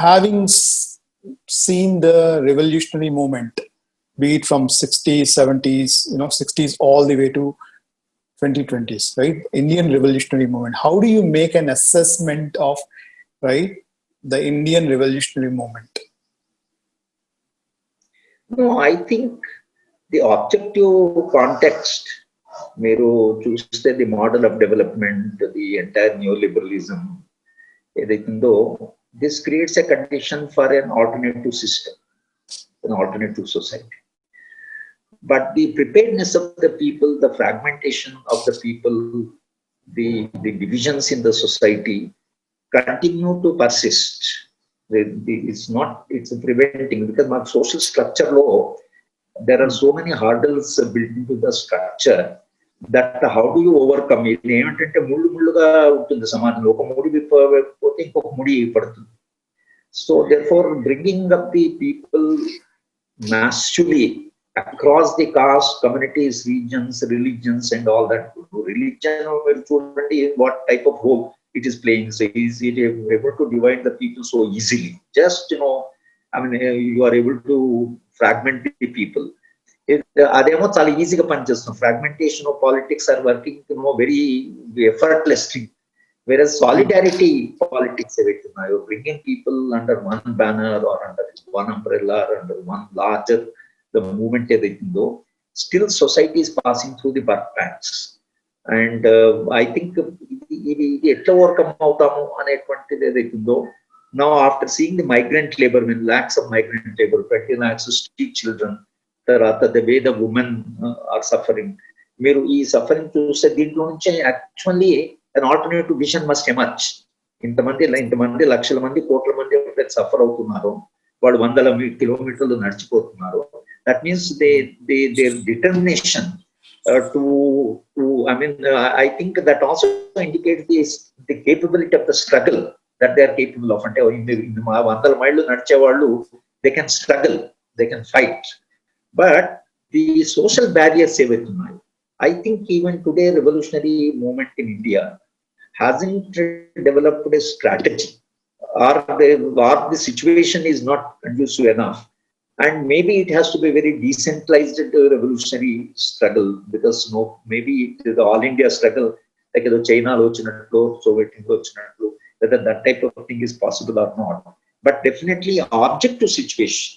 having seen the revolutionary movement, be it from 60s, 70s, 60s all the way to 2020s, right? Indian revolutionary movement. How do you make an assessment of, right, the Indian revolutionary movement? No, I think the objective context, Meru choose the model of development, the entire neoliberalism, though this creates a condition for an alternative system, an alternative society. But the preparedness of the people, the fragmentation of the people, the divisions in the society continue to persist. It's preventing, because my social structure law, there are so many hurdles built into the structure that how do you overcome it? So therefore, bringing up the people massively across the caste, communities, regions, religions, and all that. Religion, what type of role it is playing? So is it able to divide the people so easily? Just, you are able to fragment the people. అదేమో చాలా ఈజీగా పనిచేస్తుంది. Fragmentation of politics are working very effortlessly. Whereas solidarity politics, bringing people under one banner or under one umbrella or under one larger the movement, still society is passing through the birth pangs. And I think now after seeing the migrant labor, when lakhs of migrant labor, 20 lakhs of street children, the way the women are suffering, suffering to actually an alternative vision must emerge. ఇంతమంది లక్షల మంది కోట్ల మంది suffer అవుతున్నారు, వాళ్ళు వందల కిలోమీటర్లు నడిచిపోతున్నారు. That means their determination I think that also indicates the capability of the struggle that they are capable of. అంటే వందల మైళ్ళు నడిచే వాళ్ళు, they can struggle, they can fight. But the social barriers ఏవైతున్నాయి, I think even today revolutionary movement in India hasn't developed a strategy, or the situation is not conducive enough. And maybe it has to be very decentralized revolutionary struggle, because maybe it is the all India struggle, like China, Soviet Union, whether that type of thing is possible or not. But definitely objective situation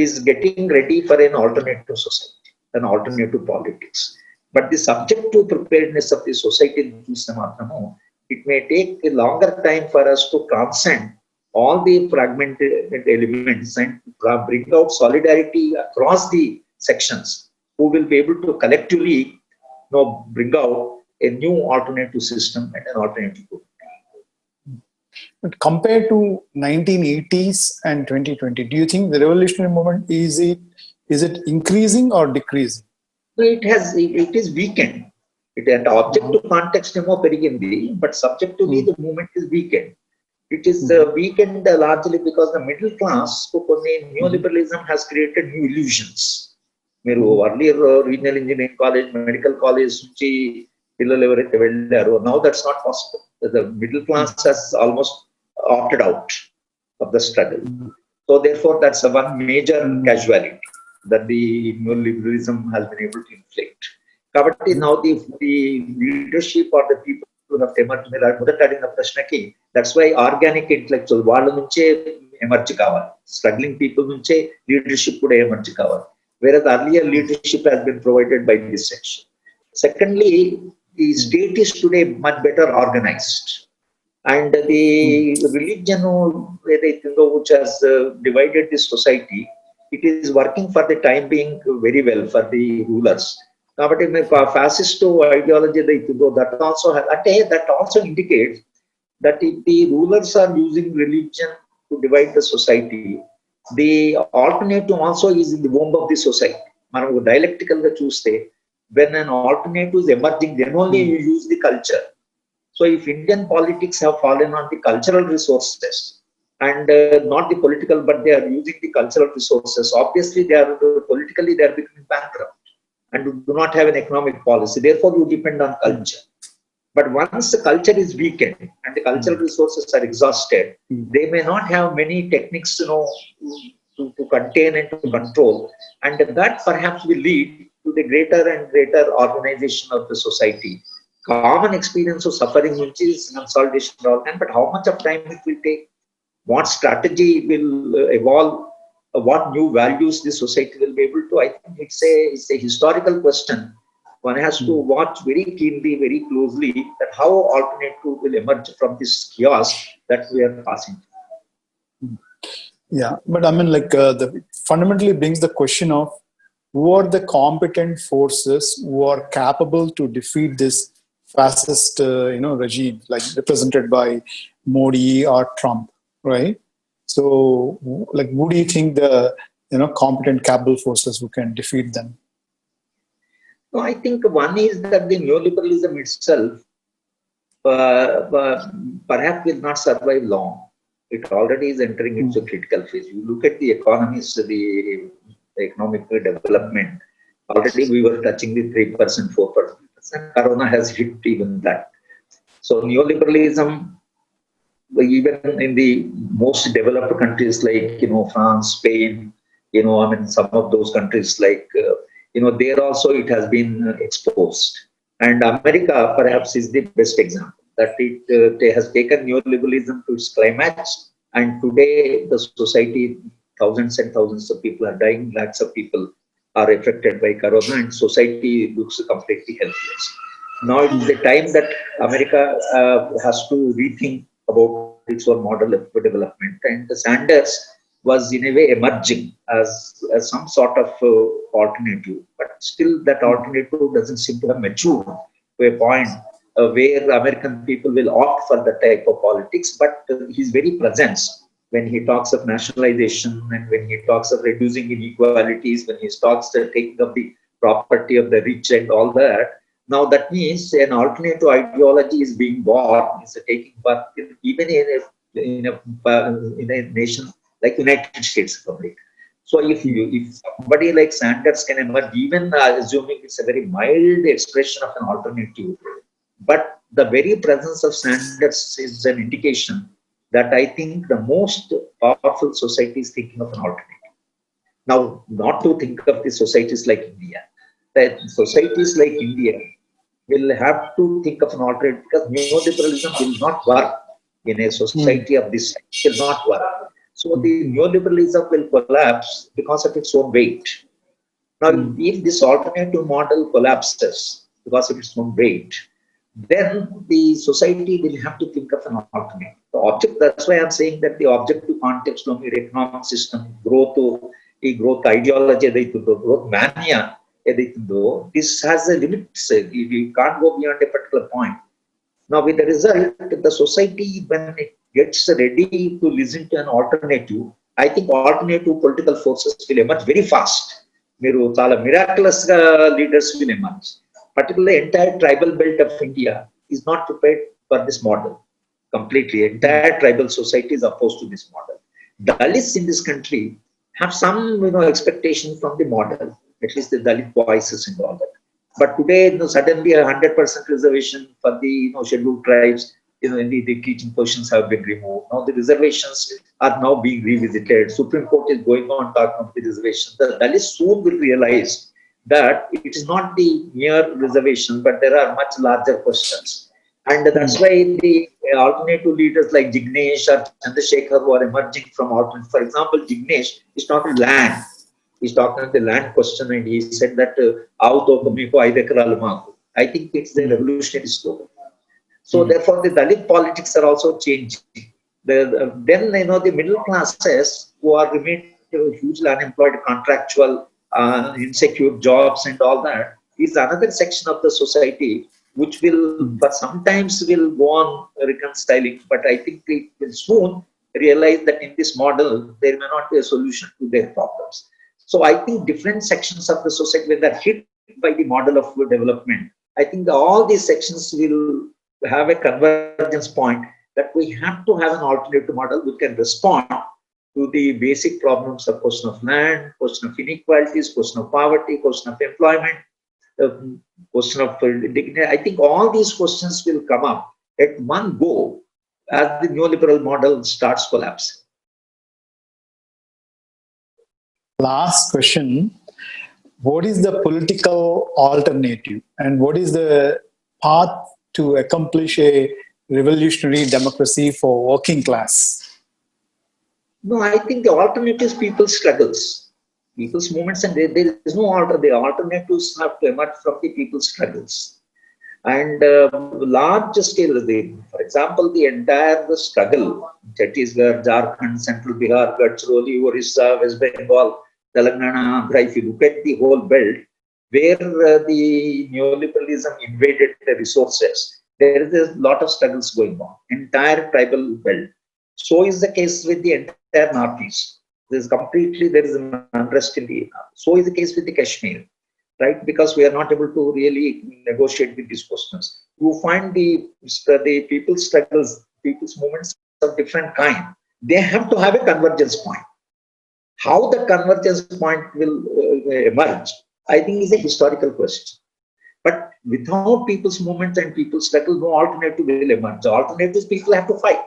is getting ready for an alternative society, an alternative politics. But the subjective preparedness of the society, it may take a longer time for us to transcend all the fragmented elements and bring out solidarity across the sections, who will be able to collectively bring out a new alternative system and an alternative group. But compared to 1980s and 2020, do you think the revolutionary movement is it increasing or decreasing? It is weakened. At objective context perigindi, but subjectively the movement is weakened. It is weakened largely because the middle class, neoliberalism has created new illusions. Earlier regional engineering college, medical college, now that's not possible. The middle class has almost opted out of the struggle. So therefore, that's one major casualty that the neoliberalism has been able to inflict. Now the leadership or the people who have emerged, that's why organic intellectual emerge kavali. Struggling people leadership could emerge kavali. Whereas earlier leadership has been provided by this section. Secondly, the state is today much better organized. And the religion which has divided this society, it is working for the time being very well for the rulers. Fascist ideology that also indicates that if the rulers are using religion to divide the society, the alternative also is in the womb of the society. Dialectical chuste, when an alternative is emerging, then only you use the culture. So if Indian politics have fallen on the cultural resources and not the political, but they are using the cultural resources, obviously they are politically becoming bankrupt and do not have an economic policy. Therefore, you depend on culture. But once the culture is weakened and the cultural resources are exhausted, they may not have many techniques, to contain and to control, and that perhaps will lead to the greater and greater organization of the society. Common experience of suffering, which is consolidation, all time, but how much of time it will take? What strategy will evolve? What new values the society will be able to? I think it's a historical question. One has to watch very keenly, very closely, that how alternative will emerge from this chaos that we are passing. Yeah, but I mean, like, the fundamentally brings the question of who are the competent forces who are capable to defeat this fascist, regime, like represented by Modi or Trump, right? So, like, who do you think the competent, capable forces who can defeat them? No, I think one is that the neoliberalism itself perhaps will not survive long. It already is entering into a critical phase. You look at the economies, the economic development. Already we were touching the 3%, 4%. Corona has hit even that. So neoliberalism, even in the most developed countries like France, Spain, some of those countries like there also it has been exposed. And America perhaps is the best example that it has taken neoliberalism to its climax, and today the society, thousands and thousands of people are dying, lakhs of people are affected by corona, and society looks completely helpless. Now it's the time that America has to rethink about its own model of development, and Sanders was in a way emerging as some sort of alternative, but still that alternative doesn't seem to have matured to a point where American people will opt for that type of politics. But his very presence, when he talks of nationalization and when he talks of reducing inequalities, when he talks of taking up the property of the rich and all that, now that means an alternative ideology is being born, is taking birth even in a nation like United States of America. So if somebody like Sanders can emerge, even assuming it's a very mild expression of an alternative, but the very presence of Sanders is an indication that I think the most powerful society is thinking of an alternative. Now, not to think of the societies like India. That societies like India will have to think of an alternative, because neoliberalism will not work in a society of this size. It will not work. So the neoliberalism will collapse because of its own weight. Now, if this alternative model collapses because of its own weight, then the society will have to think of an alternative. The object, that's why I'm saying that the objective context of your economic system, growth ideology, growth mania, this has a limit. You can't go beyond a particular point. Now, with the result, the society, when it gets ready to listen to an alternative, I think alternative political forces will emerge very fast. Miraculous leaders will emerge. Particularly, entire tribal belt of India is not prepared for this model completely. Entire tribal society is opposed to this model. Dalits in this country have some expectation from the model, at least the Dalit voices and all that. But today, suddenly 100% reservation for the scheduled tribes, the teaching positions have been removed. Now the reservations are now being revisited. Supreme Court is going on talking about the reservations. The Dalits soon will realize that it is not the mere reservation, but there are much larger questions. And that's why the alternative leaders like Jignesh or Chandrasekhar who are emerging from alternative. For example, Jignesh is talking land. He's talking about the land question, and he said that I think it's the revolutionary slogan. So therefore, the Dalit politics are also changing. Then the middle classes who are remain hugely unemployed, contractual, insecure jobs, and all that is another section of the society which will, but sometimes will go on reconciling. But I think they will soon realize that in this model there may not be a solution to their problems. So I think different sections of the society, when they're hit by the model of development, I think all these sections will have a convergence point that we have to have an alternative model which can respond to the basic problems of question of land, question of inequalities, question of poverty, question of employment, question of dignity. I think all these questions will come up at one go as the neoliberal model starts collapsing. Last question. What is the political alternative and what is the path to accomplish a revolutionary democracy for working class? No, I think the alternative is people's struggles, people's movements, and there is no alter. The alternatives have to emerge from the people's struggles. And large scale, for example, the entire struggle, Chhattisgarh, Jharkhand, Central Bihar, Gadchiroli, Orissa, West Bengal, Telangana, Andhra, if you look at the whole belt, where the neoliberalism invaded the resources, there is a lot of struggles going on, entire tribal belt. So is the case with the entire Northeast. There is an unrest in the, so is the case with the Kashmir, right? Because we are not able to really negotiate with these questions. You find the people's struggles, people's movements of different kind. They have to have a convergence point. How the convergence point will emerge, I think, is a historical question. But without people's movements and people's struggle, no alternative will emerge. The alternatives people have to fight.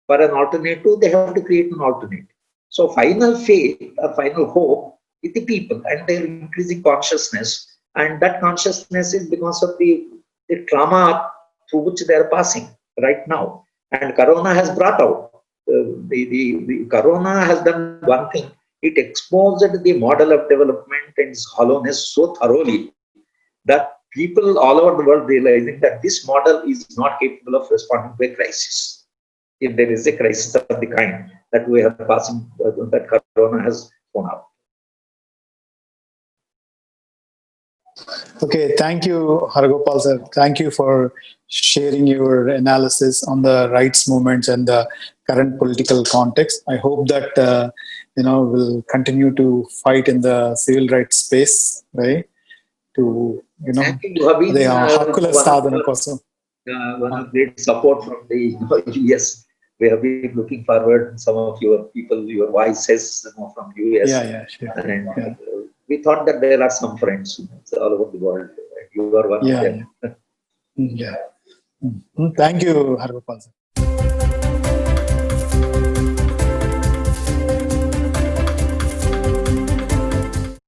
For an alternative, they have to create an alternative. So final faith, final hope with the people and their increasing consciousness. And that consciousness is because of the trauma through which they are passing right now. And Corona has brought out, the Corona has done one thing. It exposed the model of development and its hollowness so thoroughly that people all over the world realizing that this model is not capable of responding to a crisis. If there is a crisis of the kind that we are passing, that Corona has thrown out. Okay, thank you, Haragopal sir. Thank you for sharing your analysis on the rights movements and the current political context. I hope that we'll continue to fight in the civil rights space, right? To Thank you. You have been one of great support from the US. We have been looking forward some of your people, your voices from US. Yeah, sure. And we thought that there are some friends all over the world. You are one of them. Yeah. Thank you, Haragopal sir.